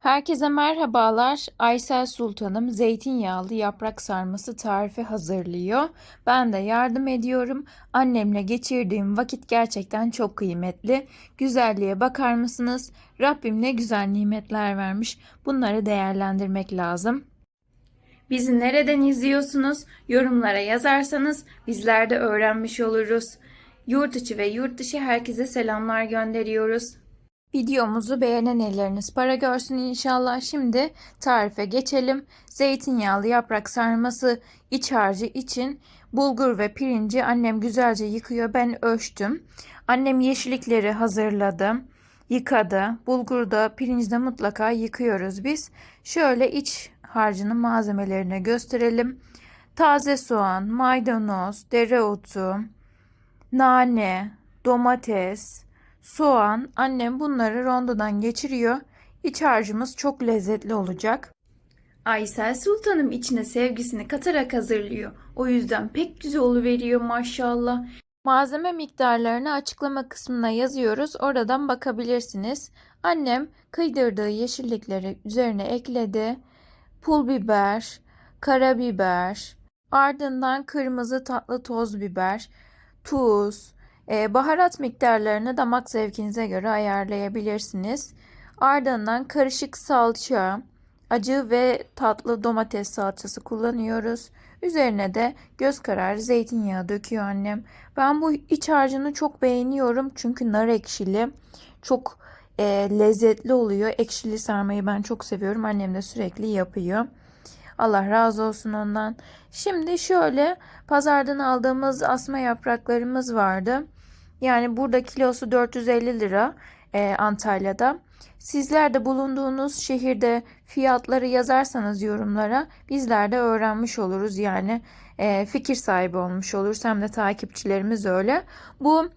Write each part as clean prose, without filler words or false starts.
Herkese merhabalar. Aysel Sultanım zeytinyağlı yaprak sarması tarifi hazırlıyor. Ben de yardım ediyorum. Annemle geçirdiğim vakit gerçekten çok kıymetli. Güzelliğe bakar mısınız? Rabbim ne güzel nimetler vermiş. Bunları değerlendirmek lazım. Bizi nereden izliyorsunuz? Yorumlara yazarsanız bizler de öğrenmiş oluruz. Yurt içi ve yurt dışı herkese selamlar gönderiyoruz. Videomuzu beğenen elleriniz para görsün inşallah. Şimdi tarife geçelim. Zeytinyağlı yaprak sarması iç harcı için bulgur ve pirinci annem güzelce yıkıyor. Ben ölçtüm. Annem yeşillikleri hazırladı. Yıkadı. Bulgurda, pirinci mutlaka yıkıyoruz biz. Şöyle iç harcının malzemelerini gösterelim. Taze soğan, maydanoz, dereotu, nane, domates, soğan. Annem bunları rondodan geçiriyor. İç harcımız çok lezzetli olacak. Aysel Sultanım içine sevgisini katarak hazırlıyor. O yüzden pek güzel oluveriyor maşallah. Malzeme miktarlarını açıklama kısmına yazıyoruz. Oradan bakabilirsiniz. Annem kıydırdığı yeşillikleri üzerine ekledi. Pul biber, karabiber, ardından kırmızı tatlı toz biber, tuz, baharat miktarlarını damak zevkinize göre ayarlayabilirsiniz. Ardından karışık salça, acı ve tatlı domates salçası kullanıyoruz. Üzerine de göz kararı zeytinyağı döküyor annem. Ben bu iç harcını çok beğeniyorum çünkü nar ekşili. Çok lezzetli oluyor. Ekşili sarmayı ben çok seviyorum. Annem de sürekli yapıyor. Allah razı olsun ondan. Şimdi şöyle pazardan aldığımız asma yapraklarımız vardı. Yani burada kilosu 450 lira Antalya'da. Sizler de bulunduğunuz şehirde fiyatları yazarsanız yorumlara bizler de öğrenmiş oluruz. Yani fikir sahibi olmuş oluruz. Hem de takipçilerimiz öyle. Bu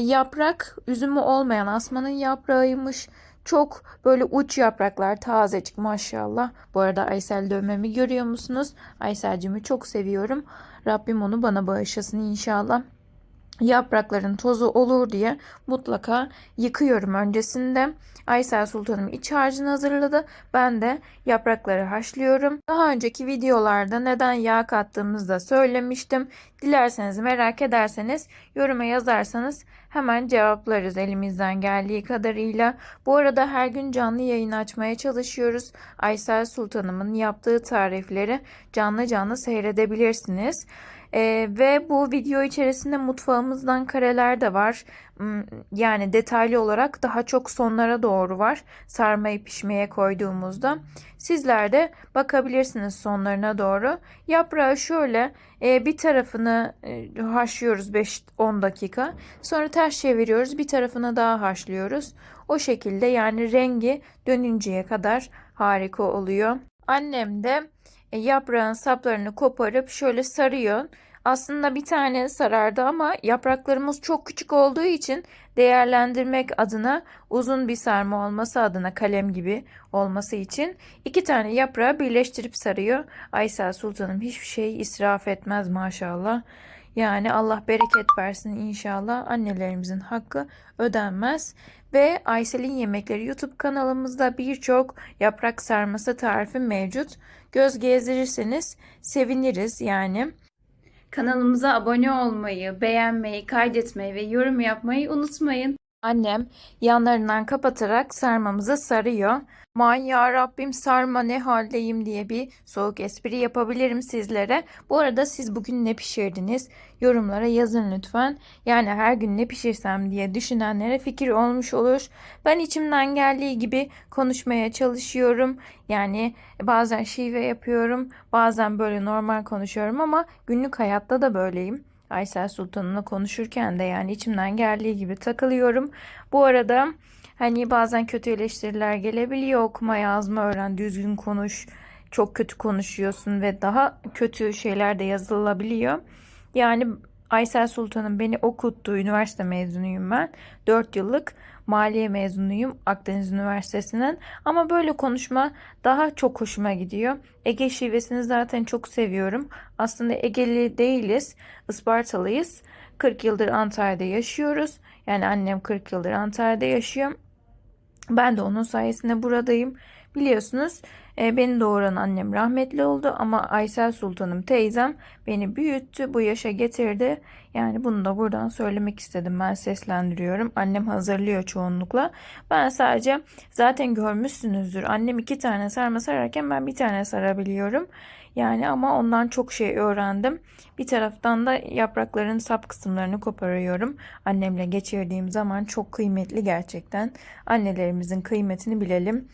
yaprak üzümü olmayan asmanın yaprağıymış. Çok böyle uç yapraklar tazecik maşallah. Bu arada Aysel dövmemi görüyor musunuz? Ayselcimi çok seviyorum. Rabbim onu bana bağışlasın inşallah. Yaprakların tozu olur diye mutlaka yıkıyorum öncesinde. Aysel Sultanım iç harcını hazırladı. Ben de yaprakları haşlıyorum. Daha önceki videolarda neden yağ kattığımızı da söylemiştim. Dilerseniz merak ederseniz yoruma yazarsanız hemen cevaplarız elimizden geldiği kadarıyla. Bu arada her gün canlı yayın açmaya çalışıyoruz. Aysel Sultanımın yaptığı tarifleri canlı canlı seyredebilirsiniz. Ve bu video içerisinde mutfağımızdan kareler de var. Yani detaylı olarak daha çok sonlara doğru var. Sarmayı pişmeye koyduğumuzda. Sizler de bakabilirsiniz sonlarına doğru. Yaprağı şöyle bir tarafını haşlıyoruz 5-10 dakika. Sonra ters çeviriyoruz. Bir tarafını daha haşlıyoruz. O şekilde yani rengi dönünceye kadar harika oluyor. Annem de yaprağın saplarını koparıp şöyle sarıyor. Aslında bir tane sarardı ama yapraklarımız çok küçük olduğu için değerlendirmek adına uzun bir sarma olması adına kalem gibi olması için iki tane yaprağı birleştirip sarıyor. Aysel Sultanım hiçbir şey israf etmez maşallah. Yani Allah bereket versin inşallah. Annelerimizin hakkı ödenmez. Ve Aysel'in Yemekleri YouTube kanalımızda birçok yaprak sarması tarifi mevcut. Göz gezdirirseniz seviniriz yani. Kanalımıza abone olmayı, beğenmeyi, kaydetmeyi ve yorum yapmayı unutmayın. Annem yanlarından kapatarak sarmamızı sarıyor. Aman ya Rabbim sarma ne haldeyim diye bir soğuk espri yapabilirim sizlere. Bu arada siz bugün ne pişirdiniz? Yorumlara yazın lütfen. Yani her gün ne pişirsem diye düşünenlere fikir olmuş olur. Ben içimden geldiği gibi konuşmaya çalışıyorum. Yani bazen şive yapıyorum, bazen böyle normal konuşuyorum ama günlük hayatta da böyleyim. Aysel Sultan'la konuşurken de yani içimden geldiği gibi takılıyorum. Bu arada hani bazen kötü eleştiriler gelebiliyor. Okuma yazma öğren, düzgün konuş. Çok kötü konuşuyorsun ve daha kötü şeyler de yazılabiliyor. Yani Aysel Sultan'ın beni okuttuğu üniversite mezunuyum ben. 4 yıllık maliye mezunuyum Akdeniz Üniversitesi'nin. Ama böyle konuşma daha çok hoşuma gidiyor. Ege şivesini zaten çok seviyorum. Aslında Egeli değiliz, Ispartalıyız. 40 yıldır Antalya'da yaşıyoruz. Yani annem 40 yıldır Antalya'da yaşıyor. Ben de onun sayesinde buradayım. Biliyorsunuz beni doğuran annem rahmetli oldu ama Aysel Sultanım teyzem beni büyüttü, bu yaşa getirdi. Yani bunu da buradan söylemek istedim. Ben seslendiriyorum. Annem hazırlıyor çoğunlukla. Ben sadece zaten görmüşsünüzdür. Annem 2 tane sarma sararken ben bir tane sarabiliyorum. Yani ama ondan çok şey öğrendim. Bir taraftan da yaprakların sap kısımlarını koparıyorum. Annemle geçirdiğim zaman çok kıymetli gerçekten. Annelerimizin kıymetini bilelim.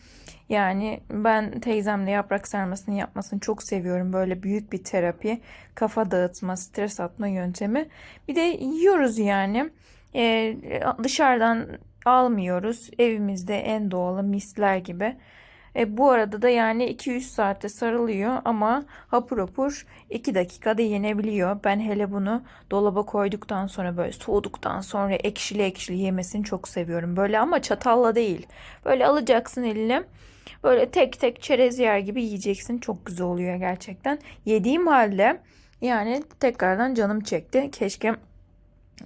Yani ben teyzemle yaprak sarmasını yapmasını çok seviyorum. Böyle büyük bir terapi, kafa dağıtma, stres atma yöntemi. Bir de yiyoruz yani. Dışarıdan almıyoruz. Evimizde en doğalı misler gibi. Bu arada da yani 2-3 saate sarılıyor ama hapur hapur 2 dakikada yenebiliyor. Ben hele bunu dolaba koyduktan sonra böyle soğuduktan sonra ekşili ekşili yemesini çok seviyorum. Böyle ama çatalla değil. Böyle alacaksın eline. Böyle tek tek çerez yer gibi yiyeceksin. Çok güzel oluyor gerçekten. Yediğim halde yani tekrardan canım çekti. Keşke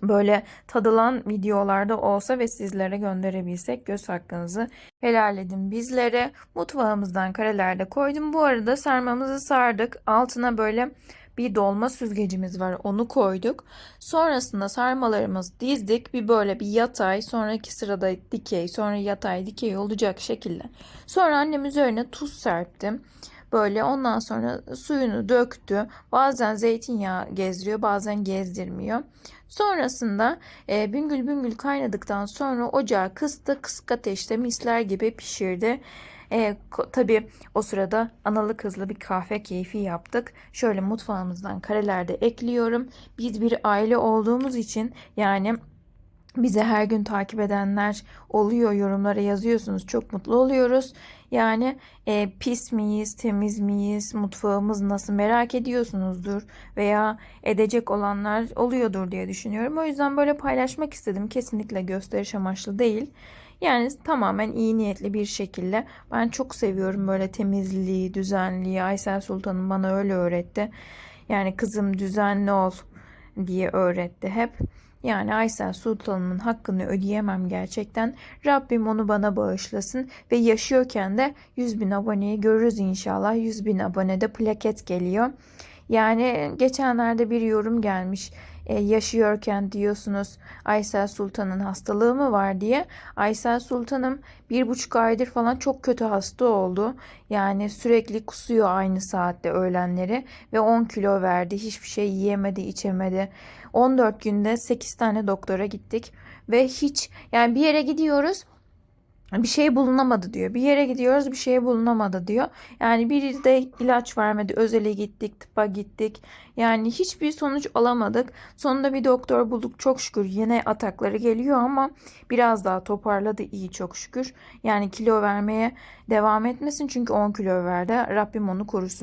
böyle tadılan videolarda olsa ve sizlere gönderebilsek. Göz hakkınızı helal edin bizlere. Mutfağımızdan karelerde koydum. Bu arada sarmamızı sardık. Altına böyle bir dolma süzgecimiz var. Onu koyduk. Sonrasında sarmalarımızı dizdik. Bir böyle bir yatay, sonraki sırada dikey, sonra yatay dikey olacak şekilde. Sonra annem üzerine tuz serpti. Böyle ondan sonra suyunu döktü. Bazen zeytinyağı gezdiriyor, bazen gezdirmiyor. Sonrasında büngül büngül kaynadıktan sonra ocağı kıstı. Kısık ateşte misler gibi pişirdi. Tabii o sırada analı kızlı bir kahve keyfi yaptık. Şöyle mutfağımızdan karelerde ekliyorum. Biz bir aile olduğumuz için yani bize her gün takip edenler oluyor, yorumlara yazıyorsunuz. Çok mutlu oluyoruz. Yani pis miyiz, temiz miyiz, mutfağımız nasıl merak ediyorsunuzdur veya edecek olanlar oluyordur diye düşünüyorum. O yüzden böyle paylaşmak istedim. Kesinlikle gösteriş amaçlı değil. Yani tamamen iyi niyetli bir şekilde. Ben çok seviyorum böyle temizliği, düzenliği. Aysel Sultan'ım bana öyle öğretti. Yani kızım düzenli ol diye öğretti hep. Yani Aysel Sultan'ımın hakkını ödeyemem gerçekten. Rabbim onu bana bağışlasın ve yaşıyorken de 100.000 aboneyi görürüz inşallah. 100.000 abonede plaket geliyor. Yani geçenlerde bir yorum gelmiş. Yaşıyorken diyorsunuz Aysel Sultan'ın hastalığı mı var diye. Aysel Sultan'ım 1,5 aydır falan çok kötü hasta oldu. Yani sürekli kusuyor aynı saatte öğlenleri ve 10 kilo verdi. Hiçbir şey yiyemedi, içemedi. 14 günde 8 tane doktora gittik ve hiç yani bir yere gidiyoruz bir şey bulunamadı diyor. Bir yere gidiyoruz bir şey bulunamadı diyor. Yani biri de ilaç vermedi. Özele gittik, tıpa gittik. Yani hiçbir sonuç alamadık. Sonunda bir doktor bulduk çok şükür. Yine atakları geliyor ama biraz daha toparladı iyi çok şükür. Yani kilo vermeye devam etmesin çünkü 10 kilo verdi. Rabbim onu korusun.